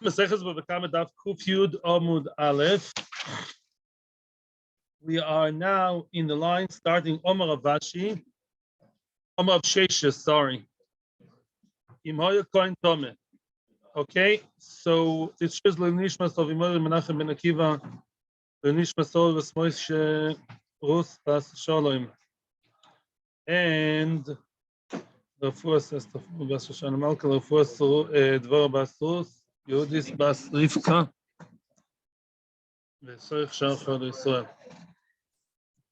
Maseches Bava Kama Daf Kuf Yud Amud Aleph. We are now in the line starting Omar of Vashi, Omar of Sheshes, sorry. Imoya Kohen Tome. Okay, so this is Lenishmas of Imoya Menachem Ben Akiva, Lenishmas of Moishe Rus Bas Shalom. And the first is the Bas Shana Malka, the first Dvar Bas Rus, Yudis Bas Rivka.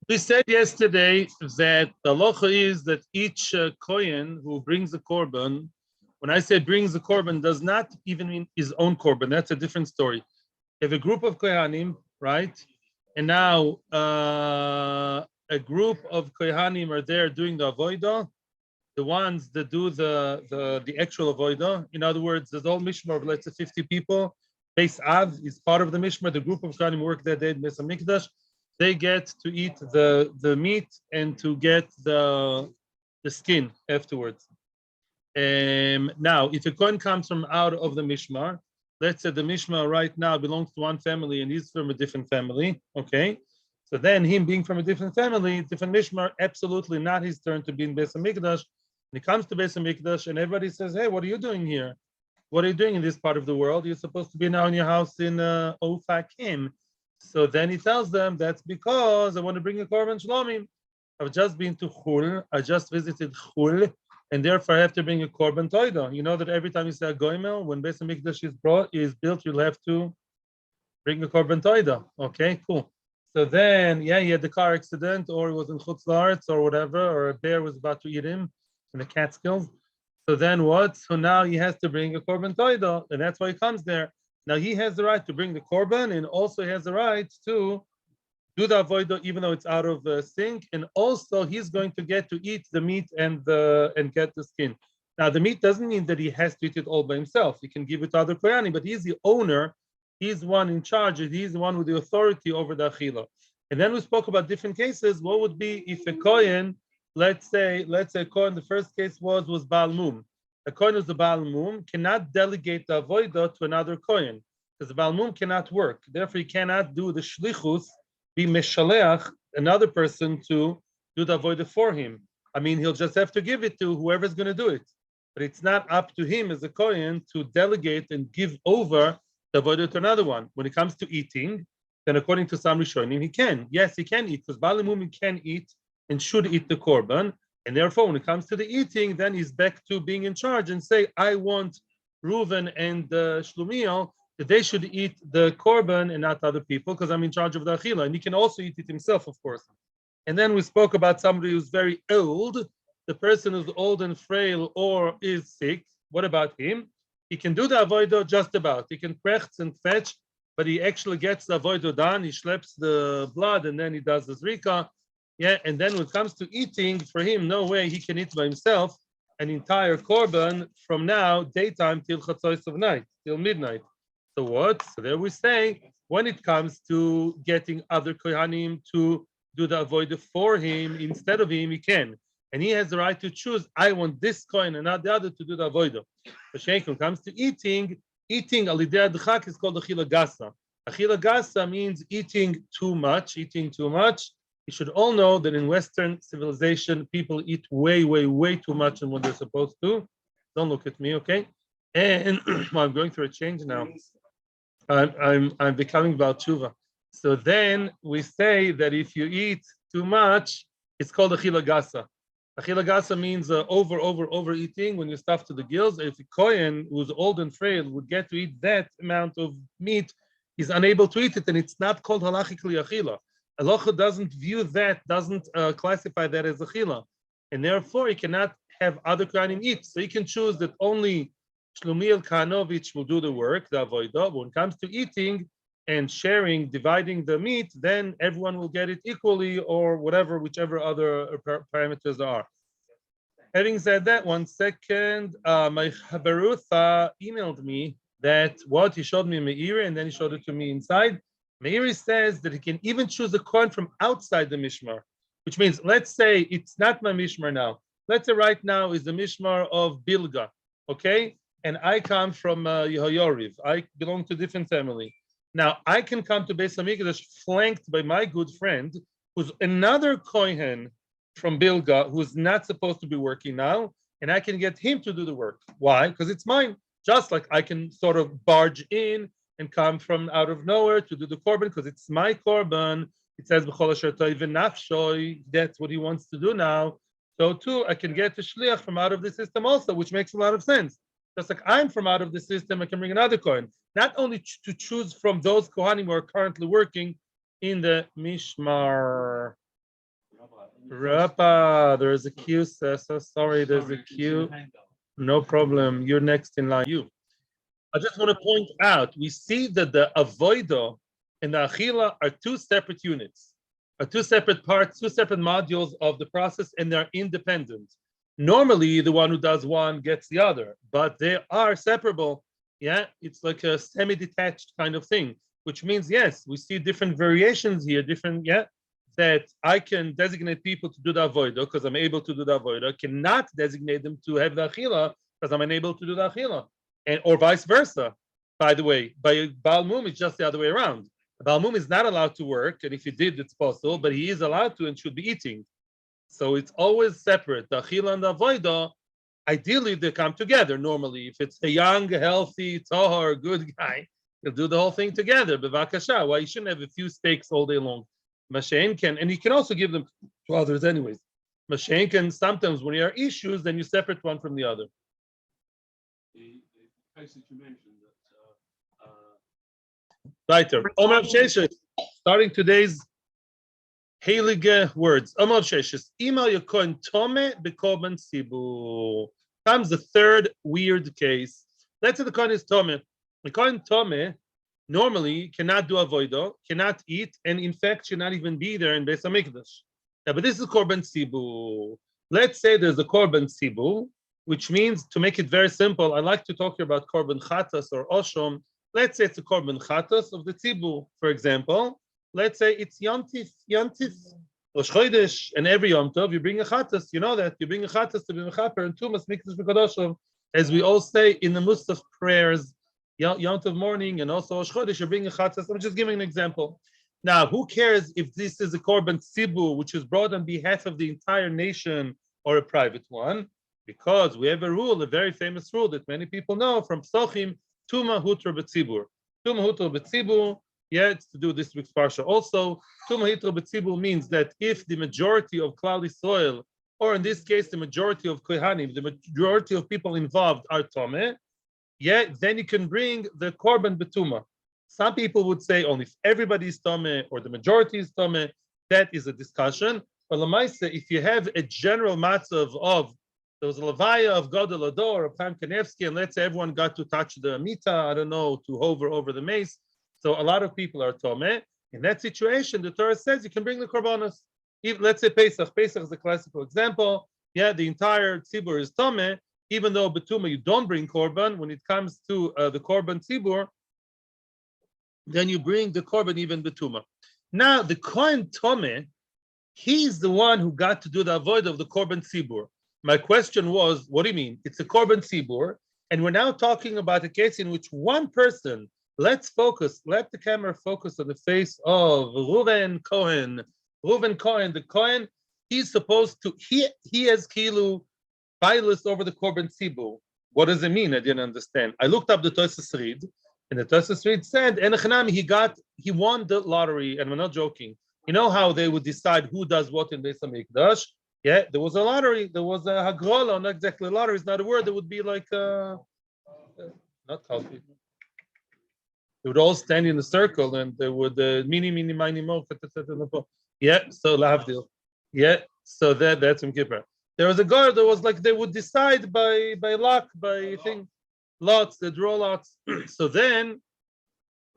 We said yesterday that the halacha is that each Kohen who brings a korban, when I say brings a korban, does not even mean his own korban. That's a different story. You have a group of Kohanim, right? And now a group of Kohanim are there doing the avodah, the ones that do the actual avodah. In other words, there's all mishmar of let's say 50 people. Beis Av is part of the mishmar. The group of Kohanim work that day in Beis HaMikdash. They get to eat the meat and to get the skin afterwards. Now, if a Kohen comes from out of the mishmar, let's say the mishmar right now belongs to one family and he's from a different family, okay? So then him being from a different family, different mishmar, absolutely not his turn to be in Beis HaMikdash. And he comes to Beis HaMikdash and everybody says, hey, what are you doing here? What are you doing in this part of the world? You're supposed to be now in your house in Ofakim. So then he tells them, that's because I want to bring a korban shlomim. I've just been to Chul. I just visited Chul, and therefore I have to bring a korban toida. You know that every time you say a goimel, when Beis HaMikdash is built, you'll have to bring a korban toida. Okay, cool. So then, yeah, he had the car accident, or he was in Chutz La'aretz, or whatever, or a bear was about to eat him in the Catskills. So then what? So now he has to bring a korban toida, and that's why he comes there. Now he has the right to bring the korban, and also he has the right to do the avodah, even though it's out of the sink. And also he's going to get to eat the meat and get the skin. Now the meat doesn't mean that he has to eat it all by himself. He can give it to other kohanim, but he's the owner. He's the one in charge. He's the one with the authority over the achila. And then we spoke about different cases. What would be if a kohen, let's say a kohen, the first case was Baal Mum. A kohen who's the Baal Mum cannot delegate the avodah to another kohen because the Baal Mum cannot work. Therefore, he cannot do the shlichus, be meshaleach, another person to do the avodah for him. I mean, he'll just have to give it to whoever's going to do it. But it's not up to him as a kohen to delegate and give over the avodah to another one. When it comes to eating, then according to some Rishonim, he can. Yes, he can eat because Baal Mum can eat and should eat the korban. And therefore, when it comes to the eating, then he's back to being in charge and say, I want Reuven and Shlomiel that they should eat the korban and not other people because I'm in charge of the achila. And he can also eat it himself, of course. And then we spoke about somebody who's very old, the person who's old and frail or is sick. What about him? He can do the avodah just about. He can prechts and fetch, but he actually gets the avodah done. He schleps the blood and then he does the zrika. Yeah, and then when it comes to eating, for him, no way he can eat by himself an entire korban from now, daytime, till chatzos of night, till midnight. So what? So there we say, when it comes to getting other kohanim to do the avodah for him, instead of him, he can. And he has the right to choose, I want this kohen and not the other to do the avodah. But when it comes to eating al idei adchak is called achila gasa. Achila gasa means eating too much. You should all know that in Western civilization, people eat way, way, way too much than what they're supposed to. Don't look at me, okay? And well, I'm going through a change now. I'm becoming Baal Tshuva. So then we say that if you eat too much, it's called achila gasa. Achila gasa means overeating when you stuff to the gills. If a kohen who's old and frail would get to eat that amount of meat, he's unable to eat it, and it's not called halachically achila. Halacha doesn't view that, doesn't classify that as achila, and therefore he cannot have other kohanim eat. So he can choose that only Shlomiel Kahanovich will do the work, the avodah. But when it comes to eating and sharing, dividing the meat, then everyone will get it equally, or whichever other parameters there are. Having said that, 1 second, my Habarutha emailed me that what he showed me in Meiri, and then he showed it to me inside. Meiri says that he can even choose a kohen from outside the mishmar, which means, let's say it's not my mishmar now. Let's say right now is the mishmar of Bilga, okay? and I come from Yehoyoriv. I belong to a different family. Now I can come to Beis HaMikdash flanked by my good friend, who's another Kohen from Bilga, who's not supposed to be working now, and I can get him to do the work. Why? Because it's mine. Just like I can sort of barge in and come from out of nowhere to do the korban because it's my korban. It says that's what he wants to do now. So too, I can get the shliach from out of the system also, which makes a lot of sense. Just like I'm from out of the system, I can bring another Kohen. Not only to choose from those Kohanim who are currently working in the Mishmar. Rapa, there's a queue, so sorry, there's a queue. No problem, you're next in line. I just want to point out, we see that the avoida and the achila are two separate units, are two separate parts, two separate modules of the process, and they're independent. Normally, the one who does one gets the other, but they are separable. Yeah, it's like a semi-detached kind of thing, which means, yes, we see different variations here, that I can designate people to do the avoida because I'm able to do the avoida, cannot designate them to have the achila because I'm unable to do the achila. And or vice versa. By the way, by Baal Mum, it's just the other way around. Baal Mum is not allowed to work, and if he did, it's possible, but he is allowed to and should be eating. So it's always separate. The achila and the avoida, ideally they come together. Normally, if it's a young, healthy, tahor, good guy, he'll do the whole thing together. Bevakasha, why you shouldn't have a few steaks all day long? Mashen can, and you can also give them to others anyways. Mashen can sometimes when there are issues, then you separate one from the other. The case that you mentioned that Omer Sheshes, starting today's heilige words. Omer Sheshes, email your kohen tome bekorban sibu. Comes the third weird case. Let's say the kohen is tome. The kohen tome normally cannot do avodah, cannot eat, and in fact should not even be there in Beis HaMikdash. Yeah, but this is korban sibu. Let's say there's a korban sibu, which means, to make it very simple, I like to talk here about korban chatas or Asham. Let's say it's a korban chatas of the tzibur, for example. Let's say it's Yantif, Rosh Chodesh, and every Yom Tov you bring a chatas. You know that you bring a chatas to be mechaper and tumas mikdash v'kadoshim, as we all say in the Musaf prayers. Yom Tov morning and also Rosh Chodesh, you bring a chatas. I'm just giving an example. Now, who cares if this is a korban tzibur, which is brought on behalf of the entire nation, or a private one? Because we have a rule, a very famous rule that many people know from Psochim, Tuma Hutra B'tzibur. Tuma Hutra B'tzibur, it's to do this week's Parsha also. Tuma Hutra B'tzibur means that if the majority of Klal Yisrael, or in this case, the majority of Kohanim, the majority of people involved are Tomeh, then you can bring the Korban B'tuma. Some people would say only if everybody is Tomeh or the majority is Tomeh, that is a discussion. But Lamaisa, if you have a general matzav of there was a levaya of Gadol Ador, of Chaim Kanevsky, and let's say everyone got to touch the mita, I don't know, to hover over the mace. So a lot of people are tomeh. In that situation, the Torah says you can bring the korbanos. Let's say Pesach. Pesach is a classical example. The entire tzibur is tomeh, even though betuma you don't bring korban. When it comes to the korban tzibur, then you bring the korban even betuma. Now the kohen tomeh, he's the one who got to do the avoid of the korban tzibur. My question was, what do you mean? It's a korban tzibur, and we're now talking about a case in which one person, let the camera focus on the face of Reuven Cohen. Reuven Cohen, the Cohen, he's supposed to, he has kilu, pilus over the korban tzibur. What does it mean? I didn't understand. I looked up the Tosas Reed, and the Tosas Reed said, he won the lottery, and we're not joking. You know how they would decide who does what in Beis HaMikdash? There was a lottery. There was a hagrola, not exactly a lottery. It's not a word. It would be like not healthy. They would all stand in a circle, and they would mini, mini, mo. So lavdil. So that's Yom Kippur. There was a guard that was like they would decide by luck, by lots. They draw lots. So then,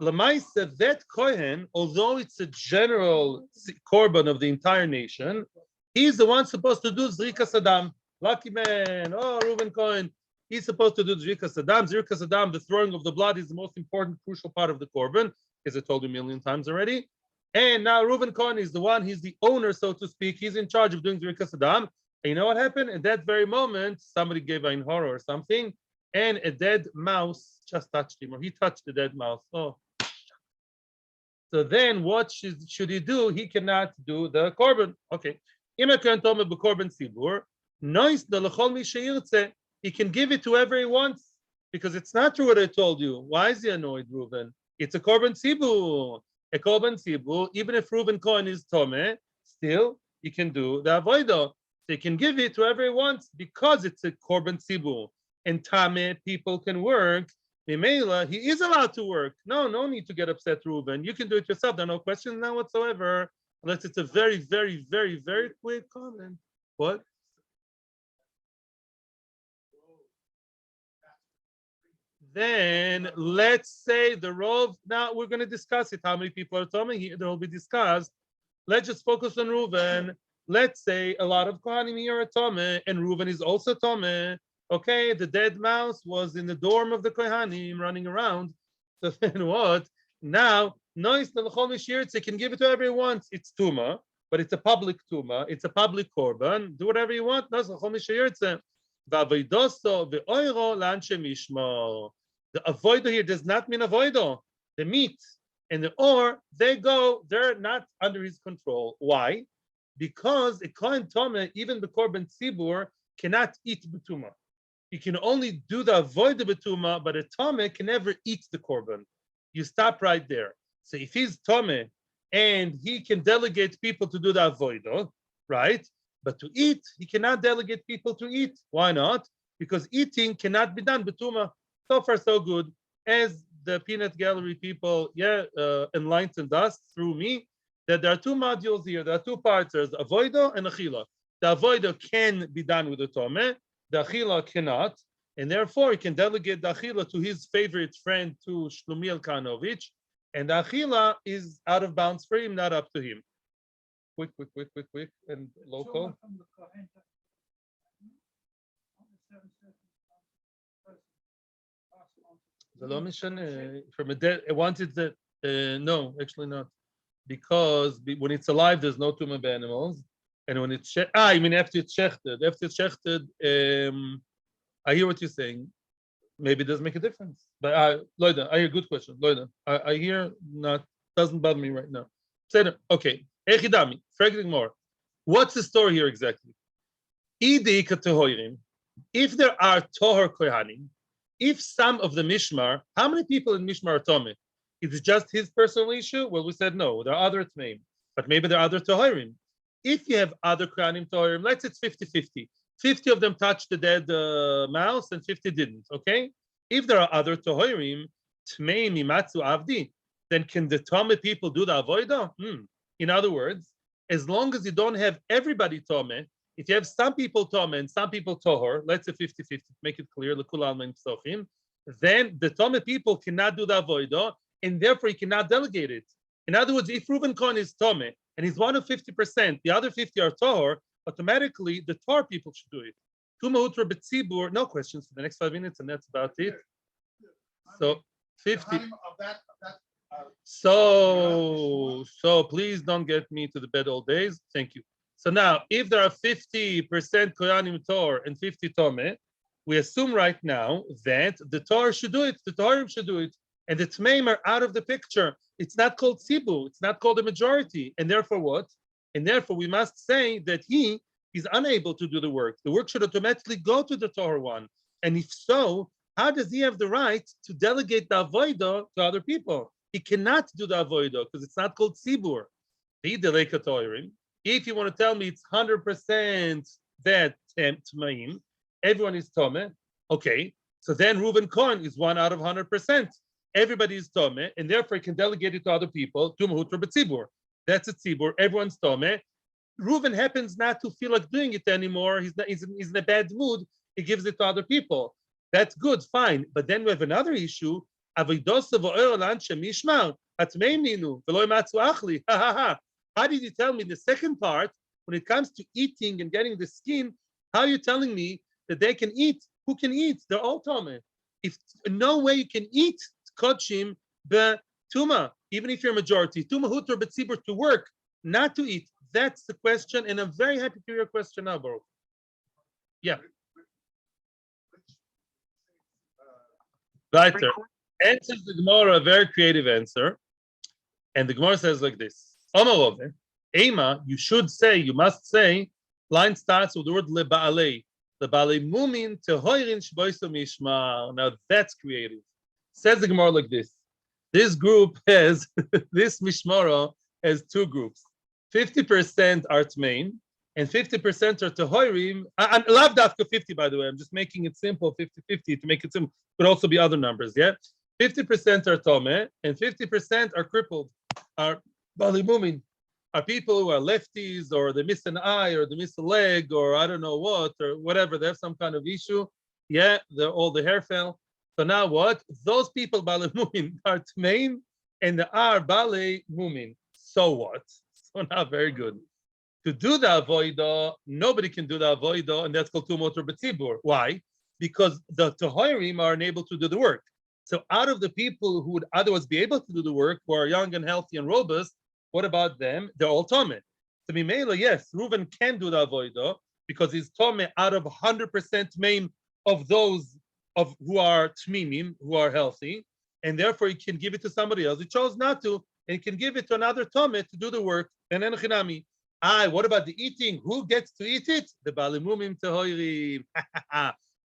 Lamaisa, that kohen, although it's a general korban of the entire nation, he's the one supposed to do Zrika Saddam. Lucky man. Oh, Reuven Cohen. He's supposed to do Zrika Saddam. Zrika Saddam, the throwing of the blood, is the most important, crucial part of the korban, as I told you a million times already. And now Reuven Cohen is the one, he's the owner, so to speak. He's in charge of doing Zrika Saddam. And you know what happened? At that very moment, somebody gave Ein Horror or something, and a dead mouse just touched him, or he touched the dead mouse. Oh. So then what should he do? He cannot do the korban. Okay. He can give it to whoever he wants, because it's not true what I told you. Why is he annoyed, Reuven? It's a korban tzibur. A korban tzibur, even if Reuven Cohen is tomeh, still he can do the avodah. So he can give it to whoever he wants because it's a korban tzibur. And tameh people can work. Mimela, he is allowed to work. No need to get upset, Reuven. You can do it yourself. There are no questions now whatsoever, unless it's a very, very, very, very quick comment. What? Then let's say the rov. Now we're going to discuss it. How many people are tomei here? There will be discussed. Let's just focus on Reuven. Let's say a lot of Kohanim here are tomei, and Reuven is also tomei. Okay, the dead mouse was in the dorm of the Kohanim running around. So then what? Now, noise the chomesh, they can give it to everyone. It's tuma, but it's a public tuma. It's a public korban. Do whatever you want. No, the chomesh. The avoido here does not mean avoido. The meat and the or, they're not under his control. Why? Because a kohen tomeh, even the korban tzibur, cannot eat betuma. He can only do the avoid the betuma, but a tomeh can never eat the korban. You stop right there. So if he's tomeh and he can delegate people to do the avoido, right? But to eat, he cannot delegate people to eat. Why not? Because eating cannot be done betuma. So far, so good. As the peanut gallery people, enlightened us through me, that there are two modules here. There are two parts. There's avoido and achila. The avoido can be done with the tomeh. The achila cannot, and therefore he can delegate the achila to his favorite friend, to Shlomi Elkanovich, and the achila is out of bounds for him, not up to him. Quick, and local. The Lomishan from a dead. I wanted that. No, actually not, because when it's alive, there's no tumah by animals. And when it's you mean after it's shechted. I hear what you're saying. Maybe it doesn't make a difference. But Loida, I hear good question. Loida, I hear doesn't bother me right now. Okay. Echidami, fragmenting more. What's the story here exactly? If there are tohar kohanim, if some of the mishmar, how many people in mishmar are tomei? Is it just his personal issue? Well, we said no. There are other tmeim, but maybe there are other toharim. If you have other Kohanim Toharim, let's say it's 50-50. 50 of them touched the dead mouse and 50 didn't, okay? If there are other Toharim, Tmei Mimatsu Avdi, then can the Tomeh people do the Avoida? In other words, as long as you don't have everybody Tomeh, if you have some people Tomeh and some people Tohor, let's say 50-50, make it clear, then the Tomeh people cannot do the Avoida, and therefore he cannot delegate it. In other words, if Reuven Cohen is Tomeh, and he's one of 50%, the other 50 are Tohor, automatically the Torah people should do it. Tumahutra betzibur, no questions for the next 5 minutes, and that's about it. So 50. So please don't get me to the bed all days. Thank you. So now, if there are 50% Kohanim Torah and 50 Tomeh, we assume right now that the Torah should do it, the Torah should do it, and the Tmeim are out of the picture. It's not called Sibu, it's not called a majority. And therefore what? And therefore we must say that he is unable to do the work. The work should automatically go to the Torah one. And if so, how does he have the right to delegate the avodah to other people? He cannot do the avodah because it's not called Sibur. If you want to tell me it's 100% that Tmaim, everyone is Tomeh, okay, so then Reuven Cohen is 1 out of 100%. Everybody is tomeh, and therefore he can delegate it to other people. That's a tzibur. Everyone's tomeh. Reuven happens not to feel like doing it anymore. He's in a bad mood. He gives it to other people. That's good, fine. But then we have another issue. How did you tell me the second part, when it comes to eating and getting the skin, how are you telling me that they can eat? Who can eat? They're all tomeh. If no way you can eat kodshim betuma, even if you're a majority, tuma hutor betzibur, to work, not to eat. That's the question, and I'm very happy to hear your question now, Baruch. Yeah. Weiter. Answers the Gemara a very creative answer. And the Gemara says like this. Omarove, Ema, you should say, you must say, line starts with the word leba'alei. Leba'alei mumin tehoirin shboiso mishmar. Now that's creative. Says the Gemara like this. This group has, this mishmara has two groups. 50% are tmein, and 50% are tehoirim. I'm lav dafka 50, by the way. I'm just making it simple, 50-50, to make it simple. Could also be other numbers, yeah? 50% are tomeh, and 50% are crippled, are bali mumin, are people who are lefties, or they miss an eye, or they miss a leg, or I don't know what, or whatever. They have some kind of issue. Yeah, all the hair fell. So now what? Those people, bali mumin, are tmein, and they are bali mumin. So what? So now, very good. To do the avoida, nobody can do the avoida, and that's called tumotor betzibur. Why? Because the tehoirim are unable to do the work. So out of the people who would otherwise be able to do the work, who are young and healthy and robust, what about them? They're all tomeh. So Mimela, yes, Reuven can do the avodah because he's tomeh out of 100% main of those of who are tmimim, who are healthy, and therefore he can give it to somebody else. He chose not to, and he can give it to another tomeh to do the work. And then chinami. What about the eating? Who gets to eat it? The balimumim tehoirim.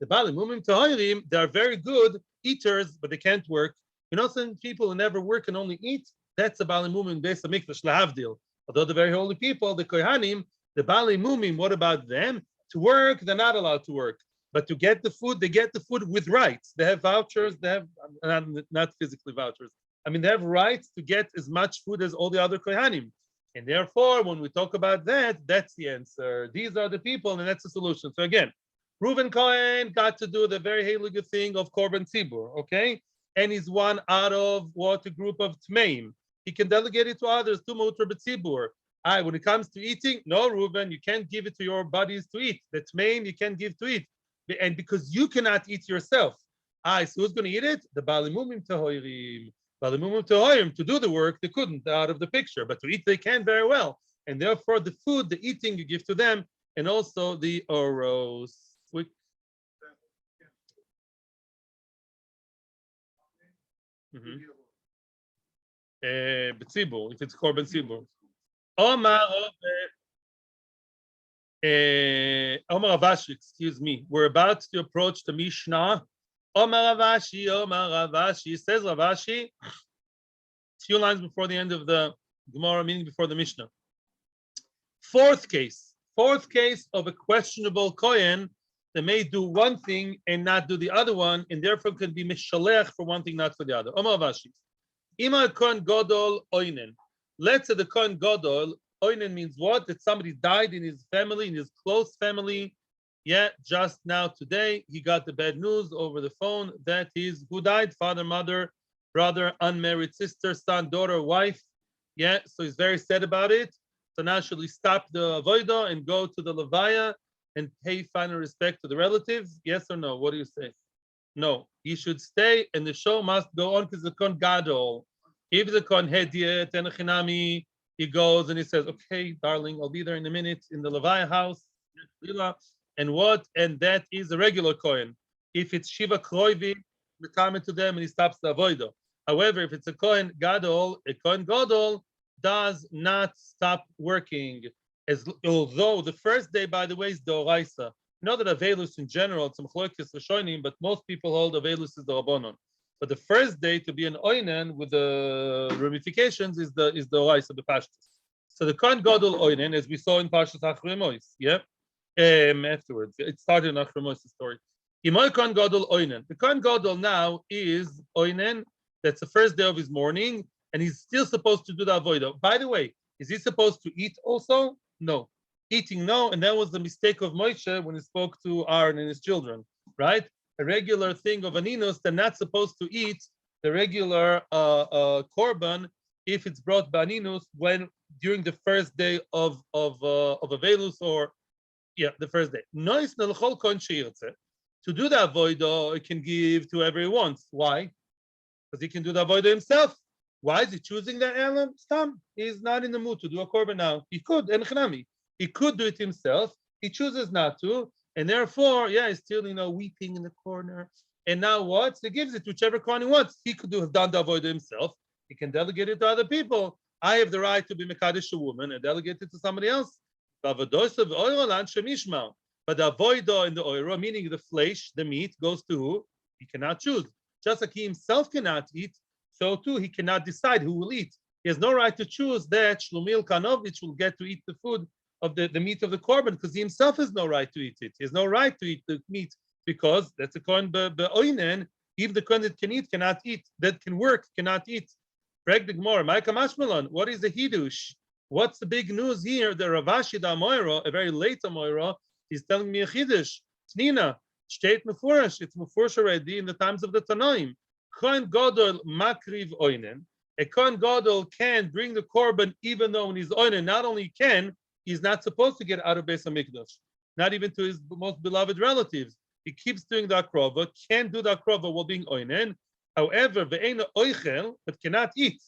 The balimumim tehoirim, they are very good eaters, but they can't work. You know, some people who never work and only eat, that's the balimumim Beis HaMikdash lahavdil. Although the very holy people, the Kohanim, the balimumim, what about them? To work, they're not allowed to work. But to get the food, they get the food with rights. They have vouchers, they have, not physically vouchers. I mean, they have rights to get as much food as all the other Kohanim. And therefore, when we talk about that, that's the answer. These are the people, and that's the solution. So again, Reuven Cohen got to do the very heilige thing of Korban Tzibur, okay? And he's one out of what a group of Tmeim. He can delegate it to others, to Mutar B'Tzibur. When it comes to eating, no, Reuven, you can't give it to your buddies to eat. The Tmeim you can't give to eat. And because you cannot eat yourself. So who's going to eat it? The Balimumim Tehoirim. Balimumim Tehoirim, to do the work, they couldn't out of the picture, but to eat they can very well. And therefore, the food, the eating you give to them, and also the oros. B'tzibur, if it's korban tzibur. Omar Avashi, excuse me. We're about to approach the Mishnah. Omar Avashi, says Ravashi, a few lines before the end of the Gemara, meaning before the Mishnah. Fourth case of a questionable kohen that may do one thing and not do the other one, and therefore can be mishalech for one thing, not for the other. Omar Avashi. Ima kohen gadol oinen. Let's say the kohen gadol oinen means what? That somebody died in his family, in his close family. Yeah, just now today he got the bad news over the phone that who died? Father, mother, brother, unmarried sister, son, daughter, wife. Yeah, so he's very sad about it. So now should we stop the avodah and go to the levaya and pay final respect to the relatives? Yes or no? What do you say? No, he should stay, and the show must go on because the kon gadol. If the kon hediet and chinami, he goes and he says, "Okay, darling, I'll be there in a minute in the levaya house." And what? And that is a regular kohen. If it's shiva kroivi, we come to them and he stops the avodah. However, if it's a kohen gadol does not stop working. Although the first day, by the way, is the oraisa. You know that avelus in general, it's machlokes rishonim, but most people hold avelus is the rabbanon. But the first day to be an oinen with the ramifications is the oraisa, the pashtus. So the kohen gadol oinen, as we saw in Parshas Achremois, yeah. Afterwards, it started in Achremois' story. Imoy kohen gadol oinen. The kohen gadol now is oinen. That's the first day of his mourning, and he's still supposed to do the avodah. By the way, is he supposed to eat also? No. Eating, no. And that was the mistake of Moshe when he spoke to Aaron and his children, right? A regular thing of aninus, they're not supposed to eat the regular korban if it's brought by aninus during the first day of avelus, or the first day. To do the avodah, it can give to whoever he wants. Why? Because he can do the avodah himself. Why is he choosing that elam? Stam. He's not in the mood to do a korban now. He could, and he could do it himself. He chooses not to, and therefore, he's still, weeping in the corner. And now what? He gives it to whichever Kohen he wants. He could have done the avodah himself. He can delegate it to other people. I have the right to be Mekadesh a woman and delegate it to somebody else. But the avodah in the oira, meaning the flesh, the meat, goes to who? He cannot choose. Just like he himself cannot eat, so too he cannot decide who will eat. He has no right to choose that Shlomil Kanovich will get to eat the food of the meat of the korban, because he himself has no right to eat it. He has no right to eat the meat, because that's a kohen be'oinen. Even the kohen that can eat cannot eat. That can work cannot eat. What is the hidush? What's the big news here? The Ravashi da Amoira, a very late Amoira, is telling me a hidush. Tnina, state mefurash. It's mefurash already in the times of the Tanoim. Kohen gadol makriv oinen. A kohen gadol can bring the korban even though when he's oinen, not only can, he's not supposed to get out of Beis HaMikdash, not even to his most beloved relatives. He keeps doing the akrova, can do the akrova while being oinen. However, ve'ein oichel, but cannot eat.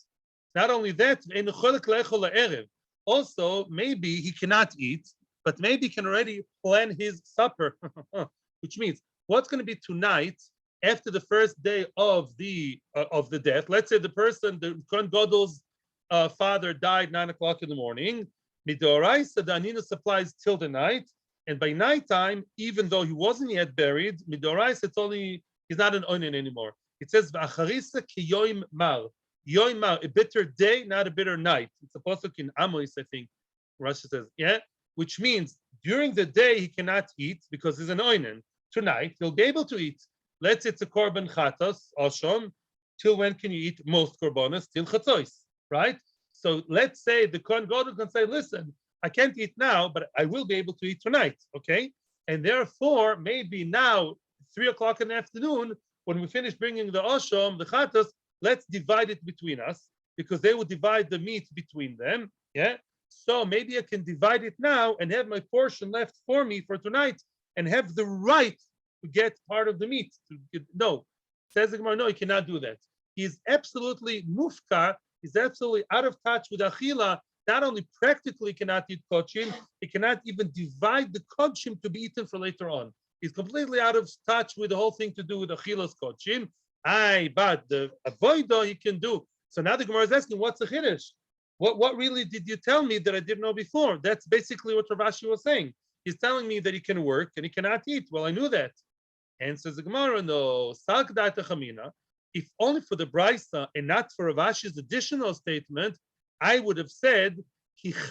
Not only that, ve'ein cholek le'echol la'erev. Also, maybe he cannot eat, but maybe he can already plan his supper, which means what's going to be tonight after the first day of the death. Let's say the Kohen Gadol's father died 9 o'clock in the morning. Midoraisa, the anina supplies till the night, and by nighttime, even though he wasn't yet buried, midoraisa, it's only he's not an oinen anymore. It says v'acharisa ki yoim mar, a bitter day, not a bitter night. It's a pasuk in Amos, I think. Rashi says, yeah, which means during the day he cannot eat because he's an oinen. Tonight he'll be able to eat. Let's say it's a korban chatos, Asham. Till when can you eat most korbanos? Till chatzos, right? So let's say the Kohen Gadol can say, listen, I can't eat now, but I will be able to eat tonight, okay? And therefore, maybe now, 3 o'clock in the afternoon, when we finish bringing the Asham, the chatos, let's divide it between us, because they will divide the meat between them, yeah? So maybe I can divide it now and have my portion left for me for tonight and have the right to get part of the meat. No, says the Gemara, no, you cannot do that. He is absolutely mufka. He's absolutely out of touch with achila. Not only practically cannot eat kochim, he cannot even divide the kochim to be eaten for later on. He's completely out of touch with the whole thing to do with achilas kochim. But the avodah he can do. So now the Gemara is asking, what's the chiddush? What really did you tell me that I didn't know before? That's basically what Ravashi was saying. He's telling me that he can work and he cannot eat. Well, I knew that. And says the Gemara, no, if only for the Brisa and not for Ravashi's additional statement, I would have said, very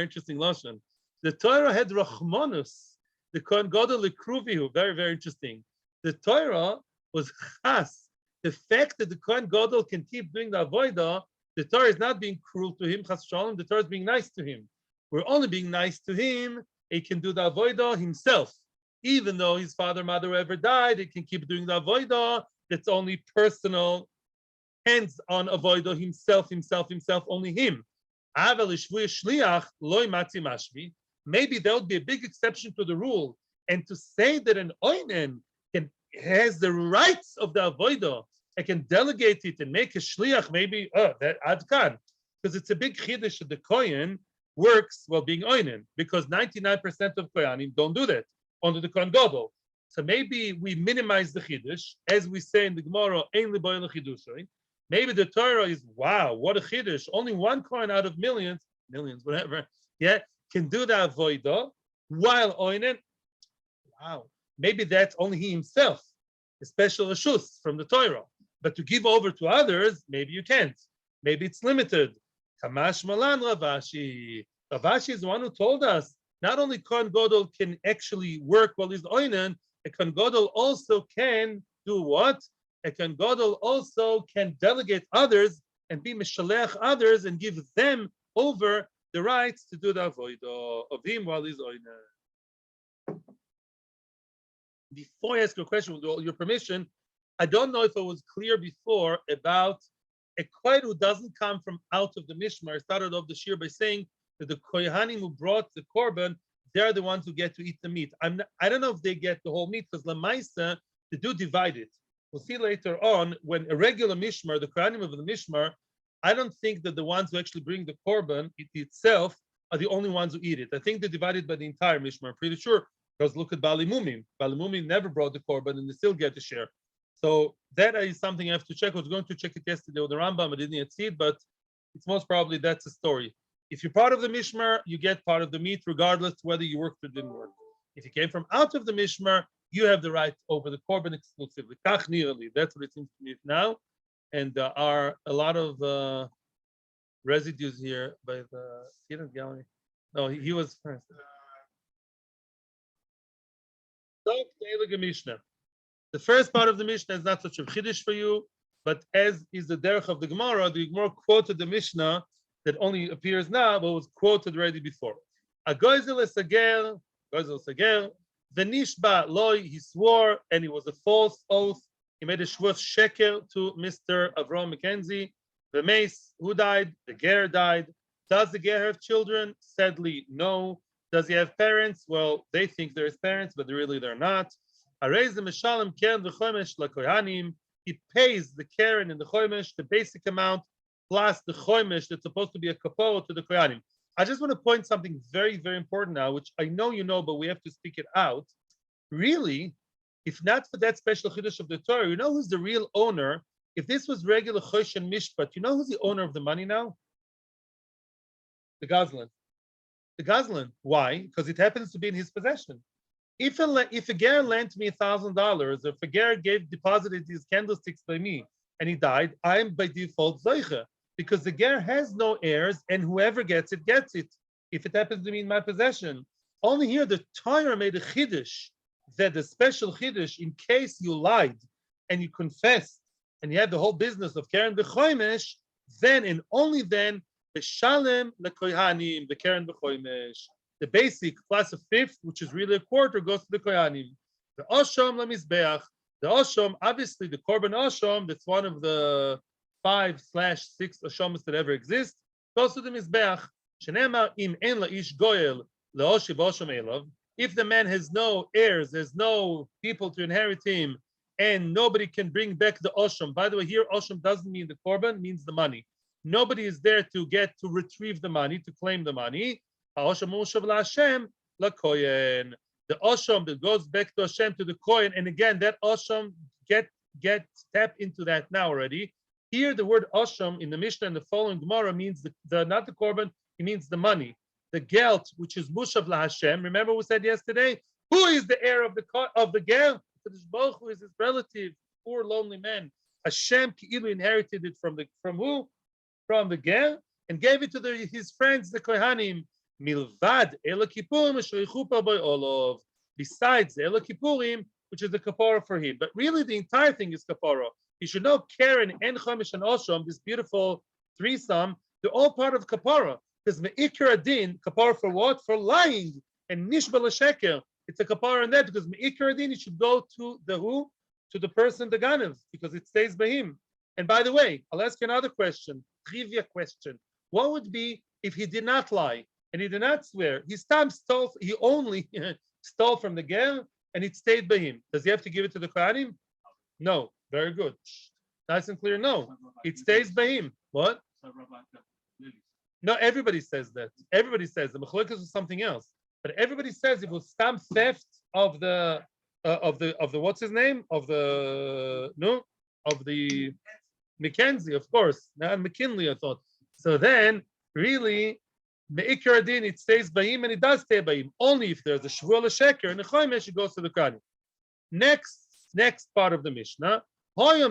interesting lashon. The Torah had rachmanus, the Kohen Gadol lekruvihu, very, very interesting. The Torah was chas. The fact that the Kohen Gadol can keep doing the avodah, the Torah is not being cruel to him, chas shalom, the Torah is being nice to him. We're only being nice to him, he can do the avodah himself. Even though his father, mother ever died, he can keep doing the avodah. That's only personal, hands-on avodah himself, only him. Maybe there would be a big exception to the rule. And to say that an oinen has the rights of the avodah, I can delegate it and make a shliach, maybe, that adkan. Because it's a big chiddush that the kohen works while being oinen, because 99% of kohanim don't do that, only the kohen gadol. So maybe we minimize the chiddush, as we say in the Gemara, ein liboy l'chidushay. Maybe the Torah is, wow, what a chiddush. Only one kohen out of millions, whatever, yeah, can do the avodah while oinen. Wow, maybe that's only he himself, a special reshus from the Torah. But to give over to others, maybe you can't. Maybe it's limited. Kamash malan Ravashi. Ravashi is the one who told us not only Kohen Gadol can actually work while he's oinen, a Kohen Gadol also can do what? A Kohen Gadol also can delegate others and be mishalech others and give them over the rights to do the avodah of him while he's oinen. Before I ask your question, with all your permission, I don't know if it was clear before about a kohen who doesn't come from out of the mishmar. I started off the shiur by saying that the Kohanim who brought the korban, they're the ones who get to eat the meat. I don't know if they get the whole meat, because lamaisa, they do divide it. We'll see later on when a regular mishmar, the Kohanim of the mishmar, I don't think that the ones who actually bring the korban itself are the only ones who eat it. I think they're divided by the entire mishmar. I'm pretty sure Because look at Bali Mumim. Bali Mumim never brought the korban and they still get the share. So that is something I have to check. I was going to check it yesterday with the Rambam. I didn't yet see it, but it's most probably that's a story. If you're part of the mishmar, you get part of the meat, regardless whether you worked or didn't work. If you came from out of the mishmar, you have the right over the korban exclusively. Kach nearly. That's what it seems to me now. And there are a lot of residues here by the student gallery. No, he was first. The first part of the Mishnah is not such a chiddush for you, but as is the derech of the Gemara quoted the Mishnah that only appears now, but was quoted already before. A goizel esager, v'nishba loy, he swore, and it was a false oath. He made a shvus sheker to Mr. Avram Mackenzie. The mace, who died? The ger died. Does the ger have children? Sadly, no. Does he have parents? Well, they think they're his parents, but really they're not. He pays the keren and the chomesh, the basic amount, plus the chomesh that's supposed to be a kaporo to the Kohanim. I just want to point something very, very important now, which I know you know, but we have to speak it out. Really, if not for that special chiddush of the Torah, you know who's the real owner? If this was regular chosh and mishpat, you know who's the owner of the money now? The Gazlan. The Gazlan. Why? Because it happens to be in his possession. If a ger lent me $1,000, if a ger deposited his candlesticks by me and he died, I'm by default zoiche, because the ger has no heirs and whoever gets it gets it. If it happens to be in my possession, only here the Torah made a chiddush, that the special chiddush, in case you lied and you confessed and you had the whole business of keren b'chomesh, then and only then the shalem lekohanim, the keren b'chomesh. The basic plus a fifth, which is really a quarter, goes to the Kohanim. The Asham lemizbeach. The Asham, obviously, the Korban Asham, that's one of the 5/6 Ashams that ever exist, goes to the Mizbeach. Shenema im en la'ish goyel le'oshiv Asham elav. If the man has no heirs, there's no people to inherit him, and nobody can bring back the Asham. By the way, here Asham doesn't mean the Korban, means the money. Nobody is there to retrieve the money, to claim the money. The Asham that goes back to Hashem, to the Kohen, and again that Asham get tap into that now already. Here the word Asham in the Mishnah and the following Gemara means the not the Korban, it means the money, the gelt, which is Mushav la Hashem. Remember we said yesterday, who is the heir of the gelt? Who is his relative, poor lonely man. Hashem inherited it from who? From the gelt, and gave it to his friends, the Kohanim. Milvad Ela Kippurim Sheichupa by Olov. Besides Ela Kippurim, which is the kapara for him. But really, the entire thing is kapara. You should know Keren and Chomesh and Asham, this beautiful threesome, they're all part of kapara. Because Me'ikar Adin, kapara for what? For lying. And Nishba L'Sheker, it's a kapara in that, because Me'ikar Adin, it should go to the who? To the person, the Ganev, because it stays by him. And by the way, I'll ask you another question, trivia question. What would be if he did not lie? And he did not swear. He only stole from the ger, and it stayed by him. Does he have to give it to the Kohanim? No. Very good. Nice and clear. No. It stays by him. What? No, everybody says that. Everybody says the mechlokas was something else. But everybody says it was some theft of the what's his name? Of the Mackenzie, of course. Not McKinley, I thought. So then really Me'ikar Adin, it stays by him, and it does stay by him. Only if there's a Shvuah L'Sheker and a chomesh, it goes to the Kohanim. Next part of the Mishnah, the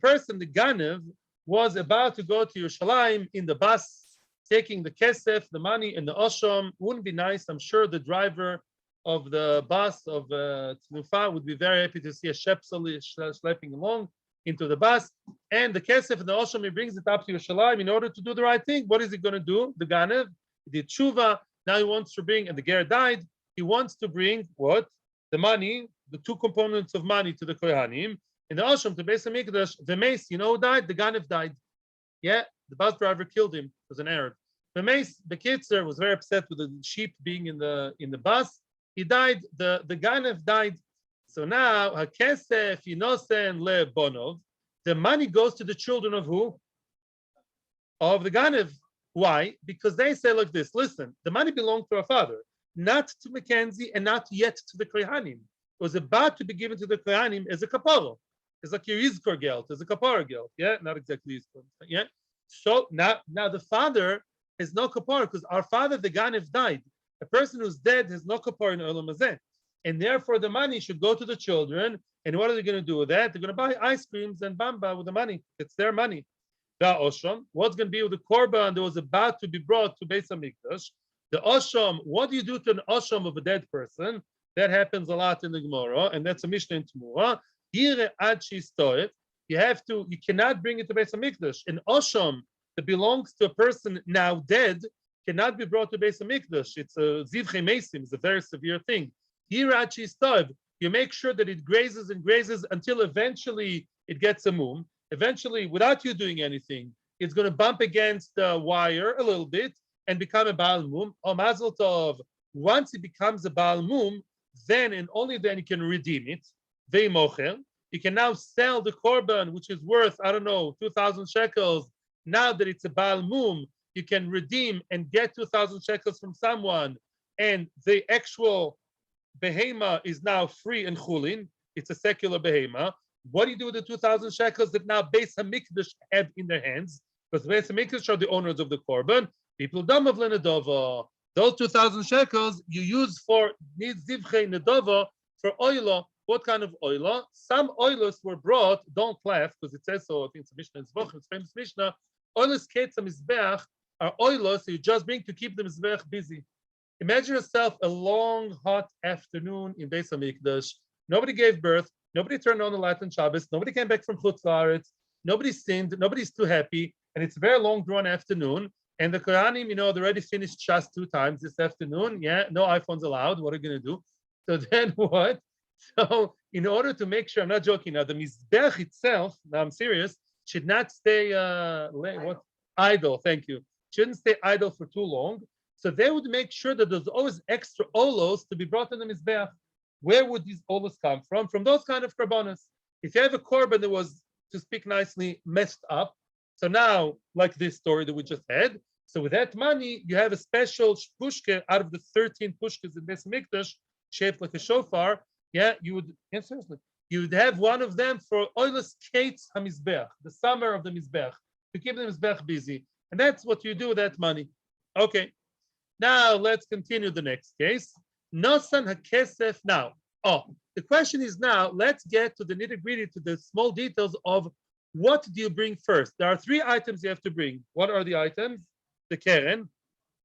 person, the Ganev, was about to go to Yerushalayim in the bus, taking the kesef, the money, and the Asham. Wouldn't be nice. I'm sure the driver of the bus of Tnufa would be very happy to see a shepsel schlepping along into the bus, and the kesef and the Asham, he brings it up to Yerushalayim in order to do the right thing. What is he going to do? The Ganev, he did teshuva. Now he wants to bring, and the ger died. He wants to bring what? The money, the two components of money to the Kohanim. In the Asham, to Beis HaMikdash, the mace, you know who died? The Ganev died. Yeah, the bus driver killed him. It was an Arab. The mace, the Kitzer, was very upset with the sheep being in the bus. He died. The Ganev died. So now, hakesef inosen lebonov, the money goes to the children of who? Of the Ganev. Why? Because they say like this, listen, the money belonged to our father, not to Mackenzie and not yet to the Kohanim. It was about to be given to the Kohanim as a kapara. It's like your Yizkor geld, as a kapara geld. Yeah, not exactly Yizkor. Yeah. So now the father has no kapara because our father, the Ganev, died. A person who's dead has no kapara in Olam Hazeh. And therefore the money should go to the children. And what are they going to do with that? They're going to buy ice creams and bamba with the money. It's their money. The Asham, what's going to be with the korban that was about to be brought to Beis HaMikdash? The Asham, what do you do to an Asham of a dead person? That happens a lot in the Gemara, and that's a Mishnah in Tumura. You cannot bring it to Beis HaMikdash. An Asham that belongs to a person now dead cannot be brought to Beis HaMikdash. It's a zivchei mesim, it's a very severe thing. You make sure that it grazes and grazes until eventually it gets a mum. Eventually, without you doing anything, it's going to bump against the wire a little bit and become a Baal Mum. Oh, Mazel Tov. Once it becomes a Baal Mum, then and only then you can redeem it. Veimocher. You can now sell the korban, which is worth, 2,000 shekels. Now that it's a Baal Mum, you can redeem and get 2,000 shekels from someone, and the actual behema is now free and chulin. It's a secular behema. What do you do with the 2,000 shekels that now Beis HaMikdash have in their hands? Because Beis HaMikdash are the owners of the korban. People dam of lenadova. Those 2,000 shekels you use for needs zivchei nedova for oila. What kind of oila? Some oilos were brought. Don't laugh because it says so. I think it's a Mishnah in Zvoch. It's famous Mishnah. Oilos ketz mizbeach are oilos you just bring to keep the mizbeach busy. Imagine yourself a long, hot afternoon in Beis HaMikdash. Nobody gave birth. Nobody turned on the light on Shabbos. Nobody came back from Chutz La'aretz. Nobody sinned. Nobody's too happy. And it's a very long, drawn afternoon. And the Kohanim, they already finished Shas 2 times this afternoon. Yeah, no iPhones allowed. What are you going to do? So then what? So in order to make sure, I'm not joking now, the Mizbech itself, now I'm serious, should not stay idle. Thank you. Shouldn't stay idle for too long. So they would make sure that there's always extra olos to be brought in the Mizbech. Where would these olos come from? From those kind of korbanos. If you have a korban that was, to speak nicely, messed up, so now, like this story that we just had, so with that money, you have a special pushke out of the 13 pushkes in Beis HaMikdash, shaped like a shofar. Yeah, you would have one of them for oilus kates hamizbech, the summer of the mizbech, to keep the mizbech busy. And that's what you do with that money. Okay, now let's continue the next case. Nosan hakesef now. The question is now, let's get to the nitty-gritty, to the small details of what do you bring first. There are 3 items you have to bring. What are the items? The keren,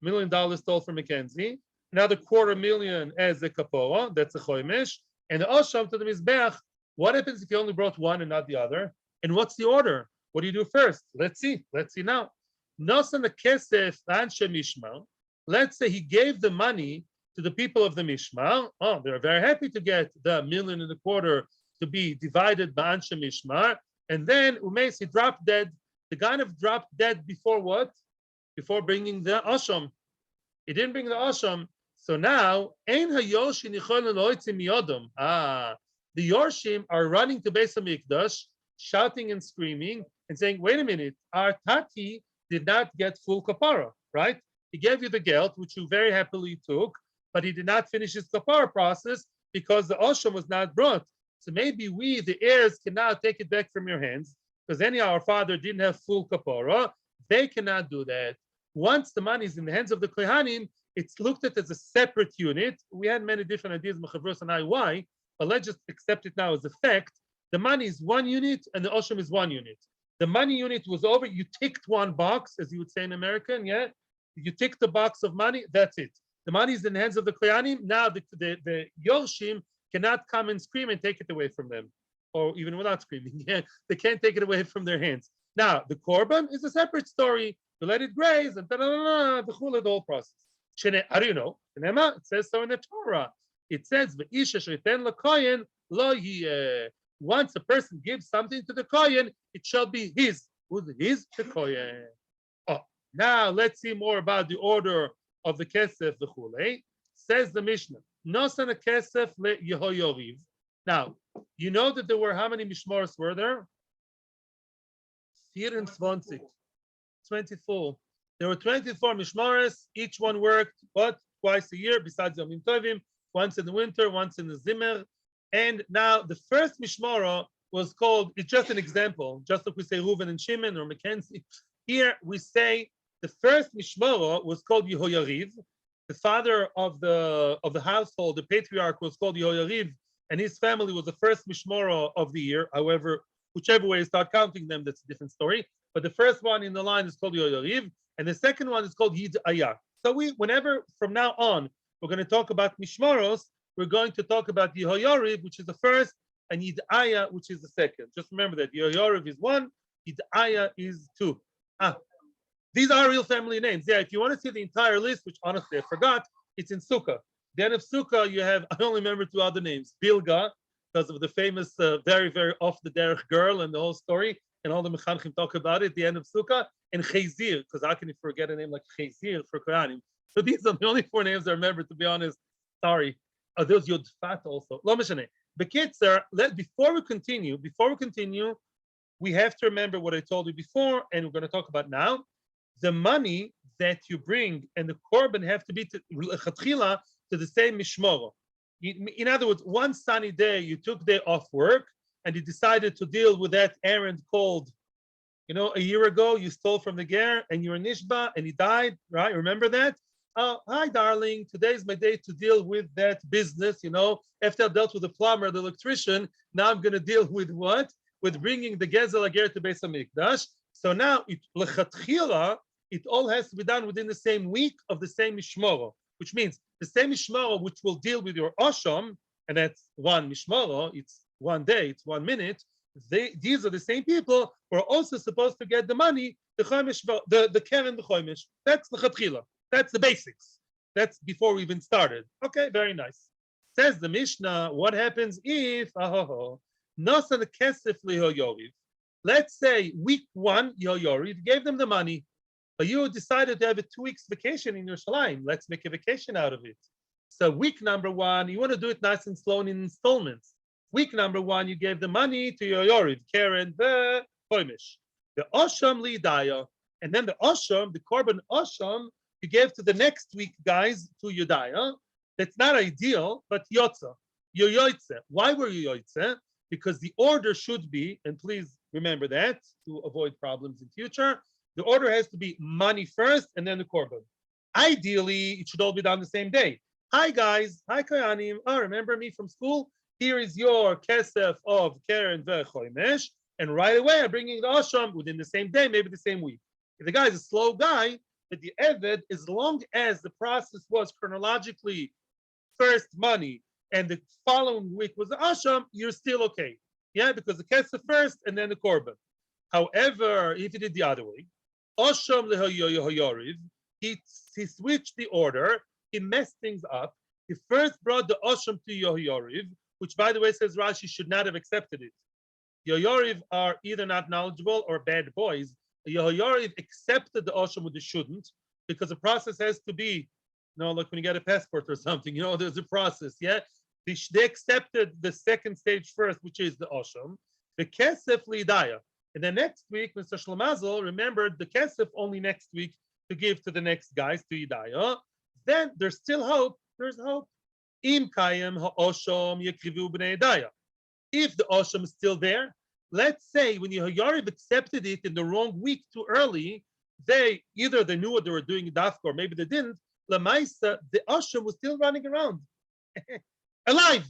$1 million stole from Mackenzie. Another $250,000 as a kapora, that's a chomesh. And the Asham to the Mizbeach. What happens if you only brought one and not the other? And what's the order? What do you do first? Let's see now. Nosan hakesef anshe mishmar. Let's say he gave the money to the people of the Mishmar. They're very happy to get the $1.25 million to be divided by Anshe Mishmar. And then Umeis, he dropped dead. The Ganev dropped dead before what? Before bringing the Asham. He didn't bring the Asham. So now, Ein HaYoshi Nichol Eloitzim Miyodom. The Yorshim are running to Beis HaMikdash, shouting and screaming and saying, wait a minute, our Tati did not get full kapara, right? He gave you the gelt, which you very happily took, but he did not finish his kapara process because the Asham was not brought. So maybe we, the heirs, can now take it back from your hands, because anyhow, our father didn't have full kapara. They cannot do that. Once the money is in the hands of the Kohanim, it's looked at as a separate unit. We had many different ideas, Mechavros and I, why, but let's just accept it now as a fact. The money is 1 unit and the Asham is 1 unit. The money unit was over. You ticked 1 box, as you would say in American, yeah? You ticked the box of money, that's it. The money is in the hands of the Kohanim. Now the Yorshim cannot come and scream and take it away from them, or even without screaming. Yeah, they can't take it away from their hands. Now, the korban is a separate story. You let it graze, and the whole process. How do you know? It says so in the Torah. It says, once a person gives something to the kohen, it shall be his. Who's his? The kohen. Now let's see more about the order of the kesef, the chulei. Says the Mishnah, Nosan kesef le Yehoyoriv. Now, you know that there were, how many mishmaros were there? 24. 24. There were 24 mishmaros. Each one worked, what? Twice a year, besides Yomim Tovim, once in the winter, once in the Zimmer. And now the first mishmara was called, it's just an example, just like we say Reuven and Shimon or Mackenzie. Here we say the first mishmara was called Yehoyariv. The father of the household, the patriarch, was called Yehoyariv, and his family was the first mishmara of the year. However, whichever way you start counting them, that's a different story. But the first one in the line is called Yehoyariv, and the second one is called Yid'ayah. So whenever from now on, we're going to talk about mishmaros, we're going to talk about Yehoyariv, which is the first, and Yid'ayah, which is the second. Just remember that Yehoyariv is one, Yid'ayah is two. These are real family names. Yeah, if you want to see the entire list, which honestly I forgot, it's in Sukkah. The end of Sukkah, you have, I only remember two other names, Bilga, because of the famous, very, very off the derech girl and the whole story, and all the mechanchim talk about it, the end of Sukkah, and Chezir, because how can you forget a name like Chezir for Kohanim? So these are the only four names I remember, to be honest. Sorry. Oh, there's Yod Fat also. Lo meshane. Bekitzer, before we continue, we have to remember what I told you before, and we're going to talk about now. The money that you bring and the korban have to be to the same mishmoro. In other words, one sunny day, you took day off work and you decided to deal with that errand called, a year ago, you stole from the ger and you're a nishba and he died, right? Remember that? Hi, darling. Today's my day to deal with that business. After I dealt with the plumber, the electrician, now I'm going to deal with what? With bringing the gezel ager to Beis HaMikdash. So now, it all has to be done within the same week of the same mishmoro, which means the same mishmoro which will deal with your Asham, and that's one mishmoro, it's one day, it's 1 minute. These are the same people who are also supposed to get the money, the chomesh, the keren, the chomesh. That's the chatchila. That's the basics. That's before we even started. Okay, very nice. Says the Mishnah, what happens if nosan kesef lihoyoriv? Let's say week 1, Yehoyariv gave them the money, but you decided to have a 2 weeks vacation in Yerushalayim. Let's make a vacation out of it. So week number 1, you want to do it nice and slow in installments. Week number 1, you gave the money to Yehoyariv, Karen, the chomesh, the Asham lidaya, and then the Asham, the korban Asham, you gave to the next week guys to Yudaya. That's not ideal, but Yotza, Yoyotze. Why were you Yoyotze? Because the order should be, and please remember that to avoid problems in future, the order has to be money first and then the korban. Ideally, it should all be done the same day. Hi guys, hi Kohanim. Oh, remember me from school? Here is your kesef of keren vechomesh, and right away I'm bringing the asham within the same day, maybe the same week. If the guy is a slow guy, but the eved, as long as the process was chronologically first money and the following week was the asham, you're still okay. Yeah, because the kesef first and then the korban. However, if he did the other way, asham lehoyoriv, he switched the order, he messed things up. He first brought the asham to Yehoyariv, which by the way says Rashi should not have accepted it. Yehoyariv are either not knowledgeable or bad boys. Yehoyariv accepted the asham with the shouldn't, because the process has to be, like when you get a passport or something, there's a process, yeah? They accepted the second stage first, which is the asham, the kesef lidaya. And then next week, Mr. Shlamazel remembered the kesef only next week to give to the next guys, to Yidaya. Then there's still hope. There's hope. Im kayem ha'osham yekrivu b'nei Yidaya. If the asham is still there, let's say when Yehoyariv accepted it in the wrong week too early, they knew what they were doing in Dafka, or maybe they didn't. Lamaisa, the asham was still running around, alive.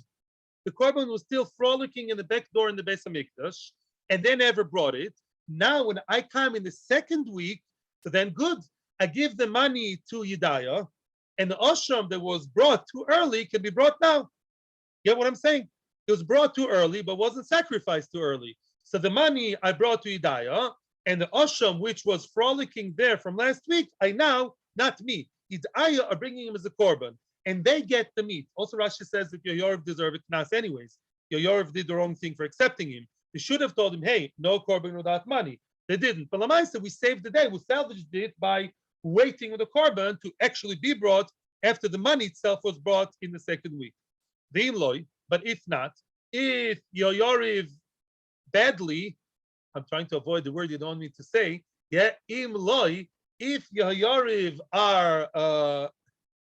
The korban was still frolicking in the back door in the Beis HaMikdash, and they never brought it. Now, when I come in the second week, so then good, I give the money to Yidaya, and the asham that was brought too early can be brought now. Get what I'm saying? It was brought too early, but wasn't sacrificed too early. So the money I brought to Yidaya, and the asham, which was frolicking there from last week, not me, Yidaya are bringing him as a korban, and they get the meat. Also, Rashi says that Yehoyariv deserved a knas anyways. Yehoyariv did the wrong thing for accepting him. They should have told him, hey, no korban without money. They didn't. But Lamaisa, we saved the day. We salvaged it by waiting with the korban to actually be brought after the money itself was brought in the second week. The Imloi, but if not, if Yehoyariv badly, I'm trying to avoid the word you don't want me to say, yeah, Imloi, If Yariv are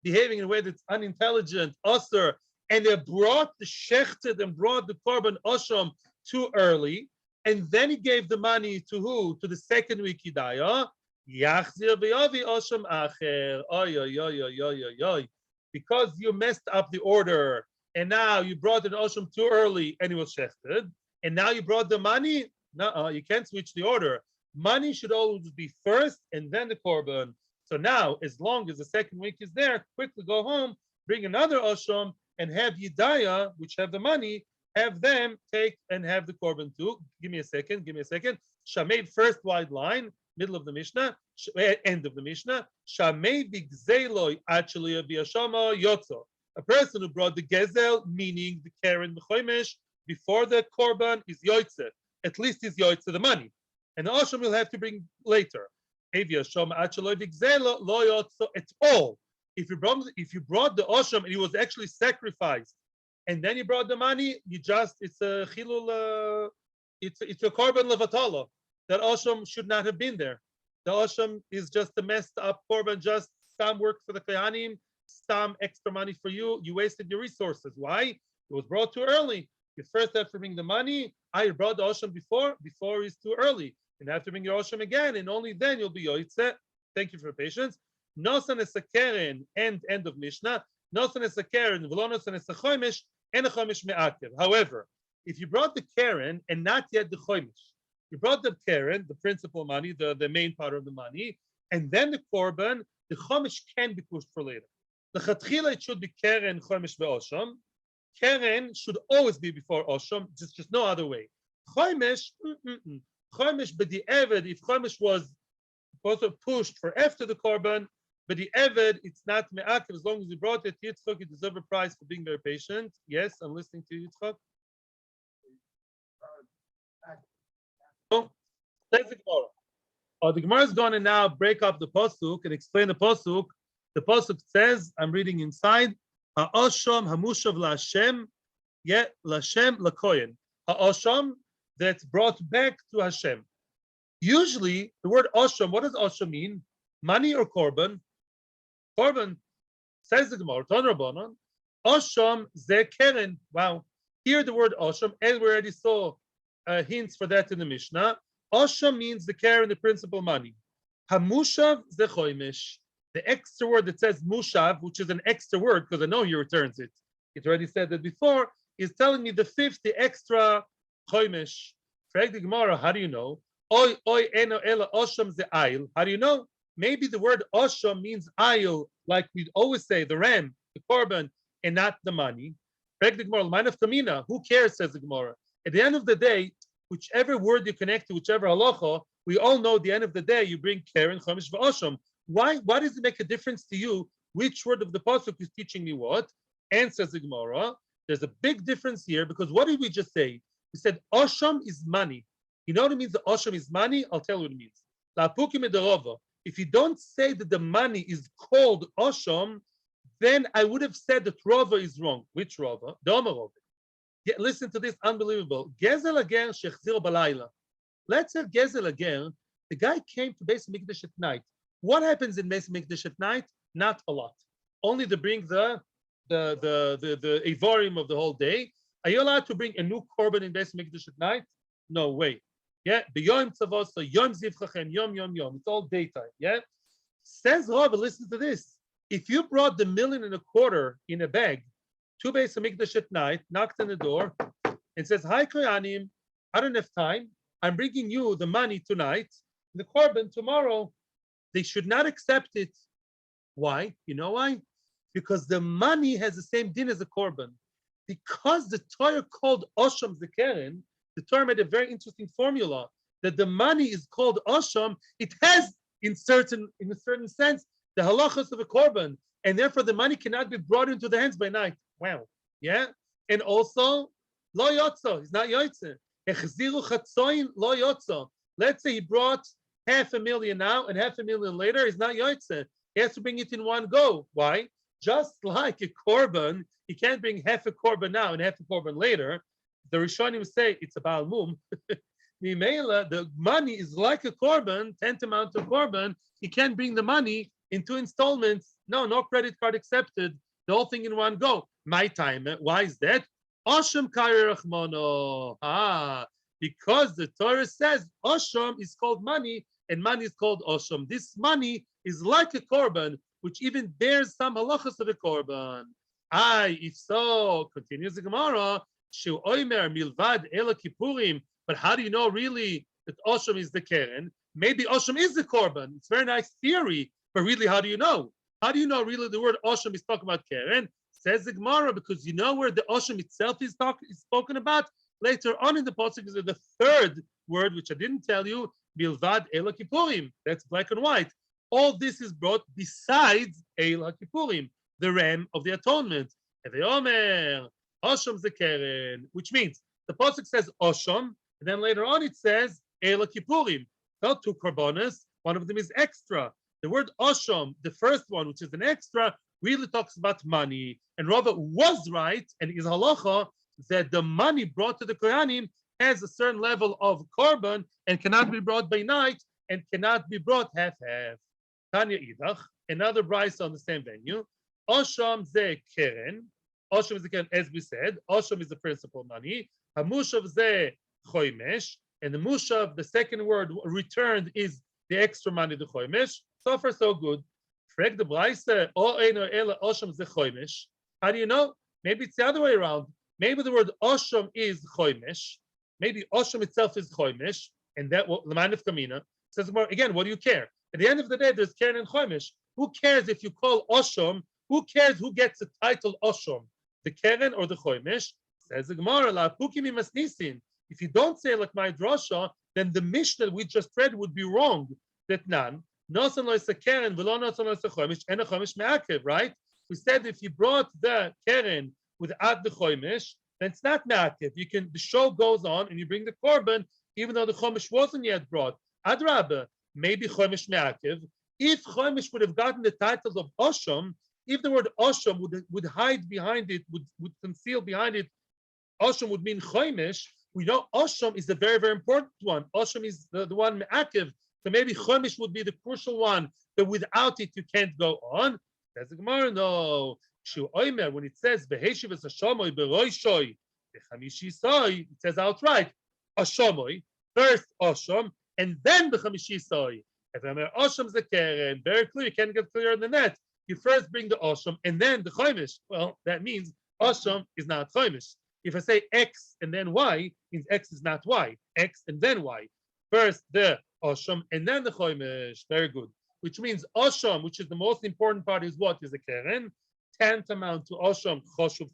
behaving in a way that's unintelligent, usher, and they brought the shechted and brought the korban Asham too early, and then he gave the money to who? To the second week Hidayah. Yachzir v'yavi Asham acher. Oy, oy, oy, oy, oy, oy, oy. Because you messed up the order, and now you brought an Asham too early, and it was shechted, and now you brought the money. No, you can't switch the order. Money should always be first, and then the korban. So now, as long as the second week is there, quickly go home, bring another Asham, and have Yidayah, which have the money, have them take and have the korban too. Give me a second. Shamei, first wide line, middle of the Mishnah, end of the Mishnah. Shamei bigzeloi actually biyashama yotzo. A person who brought the gezel, meaning the keren, the chomesh, before the korban is yoitze. At least is yoitze the money. And the Asham will have to bring later. At all. If you brought the Asham and he was actually sacrificed, and then you brought the money, it's a chilul, it's a korban levatala. That Asham should not have been there. The Asham is just a messed up korban, just some work for the Kohanim, some extra money for you. You wasted your resources. Why? It was brought too early. You first have to bring the money. I brought the Asham before it's too early. And have to bring your Asham again, and only then you'll be yoitze. Thank you for your patience. Nosan es a keren, end of Mishnah. Nosan es a keren, v'lo nosan es a chomesh, and a chomesh me'akev. However, if you brought the keren and not yet the chomesh, you brought the keren, the principal money, the main part of the money, and then the korban, the chomesh can be pushed for later. The chatchila, it should be keren, chomesh, ve'osham. Keren should always be before osham, just no other way. Chomesh, chomesh, but the eved, if chomesh was also pushed for after the korban, but the eved, it's not me'akev. As long as you brought it, Yitzchak, you deserve a prize for being very patient. Yes, I'm listening to you, Yitzchak. Oh, the Gemara is going to now break up the pasuk and explain the pasuk. The pasuk says, I'm reading inside, Ha'asham hamushav la'Hashem, yet la'Hashem la'koyen. Ha'asham that's brought back to Hashem. Usually, the word Asham, what does Asham mean? Money or korban? Korban, says the Gemara, Ton Rabbanan, Asham ze keren. Wow. Here the word Asham, and we already saw hints for that in the Mishnah. Asham means the keren, the principal money. Hamushav ze chomesh. The extra word that says mushav, which is an extra word, because I know he returns it. It already said that before, is telling me the fifth, the extra chomesh. Frag the Gemara, how do you know? Oy eno ela osham ze ayil. How do you know? Maybe the word osham means ayil, like we always say, the ram, the korban, and not the money. Frag the Gemara, line of kamina. Who cares? Says the Gemara. At the end of the day, whichever word you connect to, whichever halacha, we all know at the end of the day you bring keren, chomesh, v'osham. Why does it make a difference to you which word of the pasuk is teaching me what? And says the Gemara, there's a big difference here because what did we just say? We said Asham is money. You know what it means? The Asham is money? I'll tell you what it means. If you don't say that the money is called Asham, then I would have said that Rava is wrong. Which Rava? The Omer Rava. Listen to this, unbelievable. Gezel again shechzir balayla. Let's have Gezel again. The guy came to Beis HaMikdash at night. What happens in Beis HaMikdash at night? Not a lot. Only to bring the Evarim of the whole day. Are you allowed to bring a new korban in Beis HaMikdash at night? No way. Yeah, B'yom tzavos, so Yom zivchachem, Yom. It's all daytime. Yeah. Says Rabbi, listen to this. If you brought the 1.25 million in a bag to Beis HaMikdash at night, knocked on the door, and says, "Hi Kohanim, I don't have time. I'm bringing you the money tonight, the korban tomorrow." They should not accept it. Why? You know why? Because the money has the same din as a korban. Because the Torah called Asham Zekeren, the Torah made a very interesting formula that the money is called Asham. It has, in a certain sense, the halachas of a korban, and therefore the money cannot be brought into the hands by night. Wow. Yeah. And also, lo yotzo. He's not yotze. Echziru chatzoin lo yotzo. Let's say he brought 500,000 now and 500,000 later. He's not yotze. He has to bring it in one go. Why? Just like a korban, he can't bring half a korban now and half a korban later. The Rishonim say it's a Baal Mum. The money is like a korban, tantamount to korban. You can't bring the money in 2 installments. No credit card accepted. The whole thing in one go. My time. Why is that? Asham Rachmano. Because the Torah says Asham is called money and money is called Asham. This money is like a korban, which even bears some halachas of a korban. If so, continues the Gemara, Shu Oimer Milvad Ela Kippurim. But how do you know really that Asham is the keren? Maybe Asham is the korban. It's a very nice theory, but really, how do you know? How do you know really the word Asham is talking about keren? Says the Gemara, because you know where the Asham itself is spoken about. Later on in the pasuk is the 3rd word, which I didn't tell you, Milvad Ela Kippurim. That's black and white. All this is brought besides Ela Kippurim, the ram of the atonement. Omer, Asham Zekeren, which means the pasuk says Asham, and then later on it says Ela Kippurim. Not 2 korbanos, one of them is extra. The word Asham, the first one, which is an extra, really talks about money. And Rava was right, and is halacha, that the money brought to the Kohanim has a certain level of korban and cannot be brought by night and cannot be brought half-half. Tanya Idach, another brisa on the same venue. Asham ze keren. Asham is the keren, as we said. Asham is the principal money. Hamushav ze chomesh. And the mushav, the second word returned, is the extra money, the chomesh. So far, so good. Frag the brisa, o eino ela asham ze chomesh. How do you know? Maybe it's the other way around. Maybe the word Asham is chomesh. Maybe Asham itself is chomesh, and that the man of Kamina says again. What do you care? At the end of the day, there's keren and chomesh. Who cares if you call Asham? Who cares who gets the title Asham? The keren or the chomesh? Says the Gemara, la pukim masnisin. If you don't say like my drasha, then the Mishnah we just read would be wrong. That none. Nosan lo isa keren v'lo nosan lo isa chomesh and a chomesh me'akev. Right? We said if you brought the keren without the chomesh, then it's not me'akev. You can. The show goes on, and you bring the korban, even though the chomesh wasn't yet brought. Adrabah, maybe chomesh me'akev. If chomesh would have gotten the title of Asham, if the word Asham would hide behind it, would conceal behind it, Asham would mean chomesh. We know Asham is the very, very important one. Asham is the one me'akev. So maybe chomesh would be the crucial one. That without it you can't go on. Says the Gemara, no. When it says Beheshiv Hashamoy Beroishoy Bechamishisoi, it says outright Ashamoy, first Asham, and then Bechamishisoi. If I'm Asham Zekeren, very clear, you can't get clearer than that. You first bring the Asham and then the chomesh. Well, that means Asham is not chomesh. If I say X and then Y, means X is not Y. X and then Y. First the Asham and then the chomesh. Very good. Which means Asham, which is the most important part, is what? Is the keren. Tantamount to Asham, choshuv.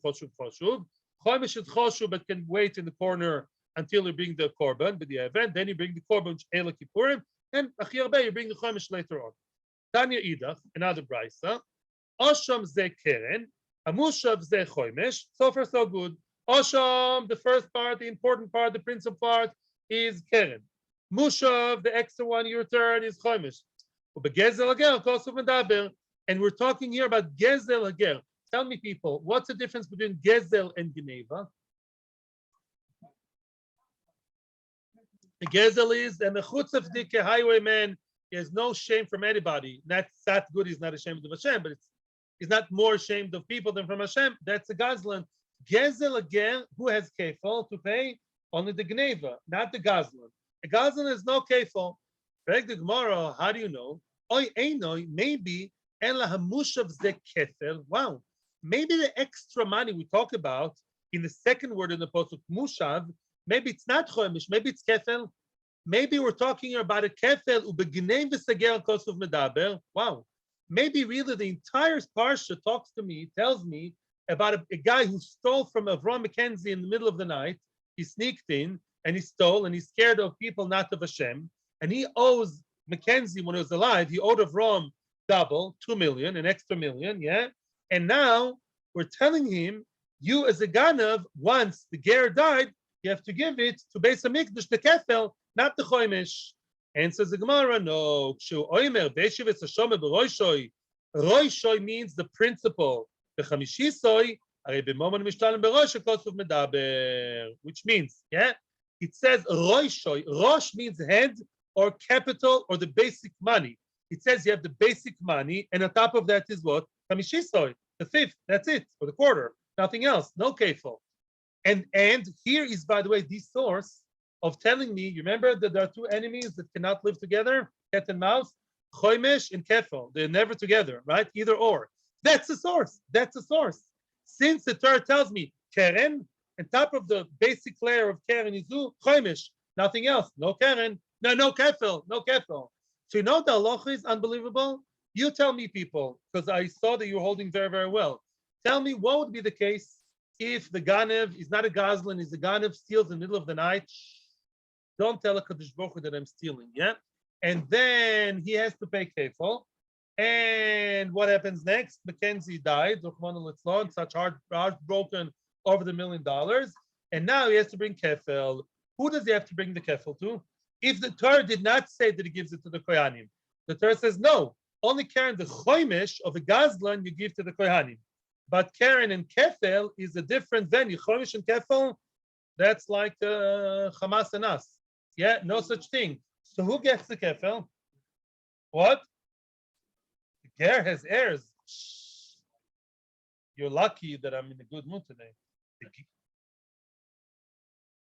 Chomesh is choshuv, but can wait in the corner until you bring the korban, but the event, then you bring the korban, Ela Kippurim, and Achiyarbe, you bring the chomesh later on. Tanya Idach, another brisa. Asham ze keren, Amushav ze chomesh. So far, so good. Asham, the first part, the important part, the principal part, is keren. Mushav, the extra one you return, is chomesh. And we're talking here about gezel hager. Tell me, people, what's the difference between gezel and geneva? The gezel is a mechutzavdike highwayman. He has no shame from anybody. That's that good. He's not ashamed of Hashem, but he's not more ashamed of people than from Hashem. That's a gazlan. Gezel hager, who has kefal to pay? Only the geneva, not the gazlan. A gazlan has no kefal. Correct the Gemara. How do you know? Maybe wow, maybe the extra money we talk about in the second word in the pasuk mushav, maybe it's not chomesh, maybe it's kefel. Maybe we're talking about a kefel ubegnei v'sager kosov medaber. Wow, maybe really the entire parsha tells me about a guy who stole from Avram Mackenzie in the middle of the night. He sneaked in and he stole, and he's scared of people, not of Hashem, and he owes Mackenzie, when he was alive, he owed Avram double, 2 million, an extra million, yeah? And now we're telling him, you as a Ganav, once the ger died, you have to give it to Beis HaMikdash, the kefel, not the chomesh. And says the Gemara, no. Roishoi means the principle. Which means, yeah? It says roishoy. Rosh means head or capital or the basic money. It says you have the basic money, and on top of that is what? Chamishisoy, the fifth. That's it, or the quarter. Nothing else. No kefil. And here is, by the way, the source of telling me. You remember that there are two enemies that cannot live together, cat and mouse, chomesh and kefil. They're never together, right? Either or. That's the source. That's the source. Since the Torah tells me keren, on top of the basic layer of keren is chomesh, nothing else. No keren, no kefil, no kefil. So you know the halacha is unbelievable. You tell me, people, because I saw that you're holding very, very well. Tell me what would be the case if the Ganev is not a Gazlan, is a Ganev, steals in the middle of the night. Don't tell a Kadosh Baruch Hu that I'm stealing, yeah? And then he has to pay kefil. And what happens next? Mackenzie died, such heartbroken over the $1 million. And now he has to bring kefil. Who does he have to bring the kefil to? If the Torah did not say that he gives it to the Kohanim, the Torah says no. Only Karen, the chomesh of a Gazlan, you give to the Kohanim. But Karen and Kefel is a different venue. Chomesh and Kefel, that's like Hamas and us. Yeah, no such thing. So who gets the Kefel? What? The Ger has heirs. You're lucky that I'm in a good mood today.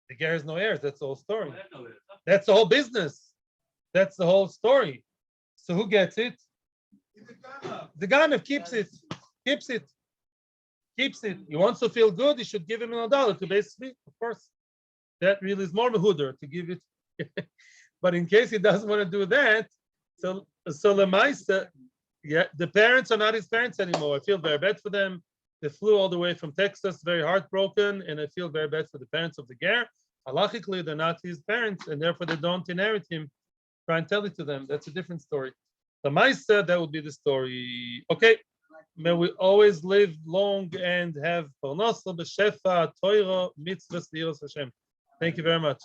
The Ger has no heirs. That's the whole story. That's the whole business. That's the whole story. So who gets it? The Ganav keeps it. Keeps it. Keeps it. He wants to feel good. He should give him $1 to basically, of course. That really is more mehuder to give it. But in case he doesn't want to do that, so Lemaisa, yeah, the parents are not his parents anymore. I feel very bad for them. They flew all the way from Texas, very heartbroken, and I feel very bad for the parents of the Ger. Halachically, they're not his parents, and therefore they don't inherit him. Try and tell it to them. That's a different story. Lemaisa, that would be the story. Okay. May we always live long and have parnasa b'shefa, Torah, mitzvahs, heirs, Hashem. Thank you very much.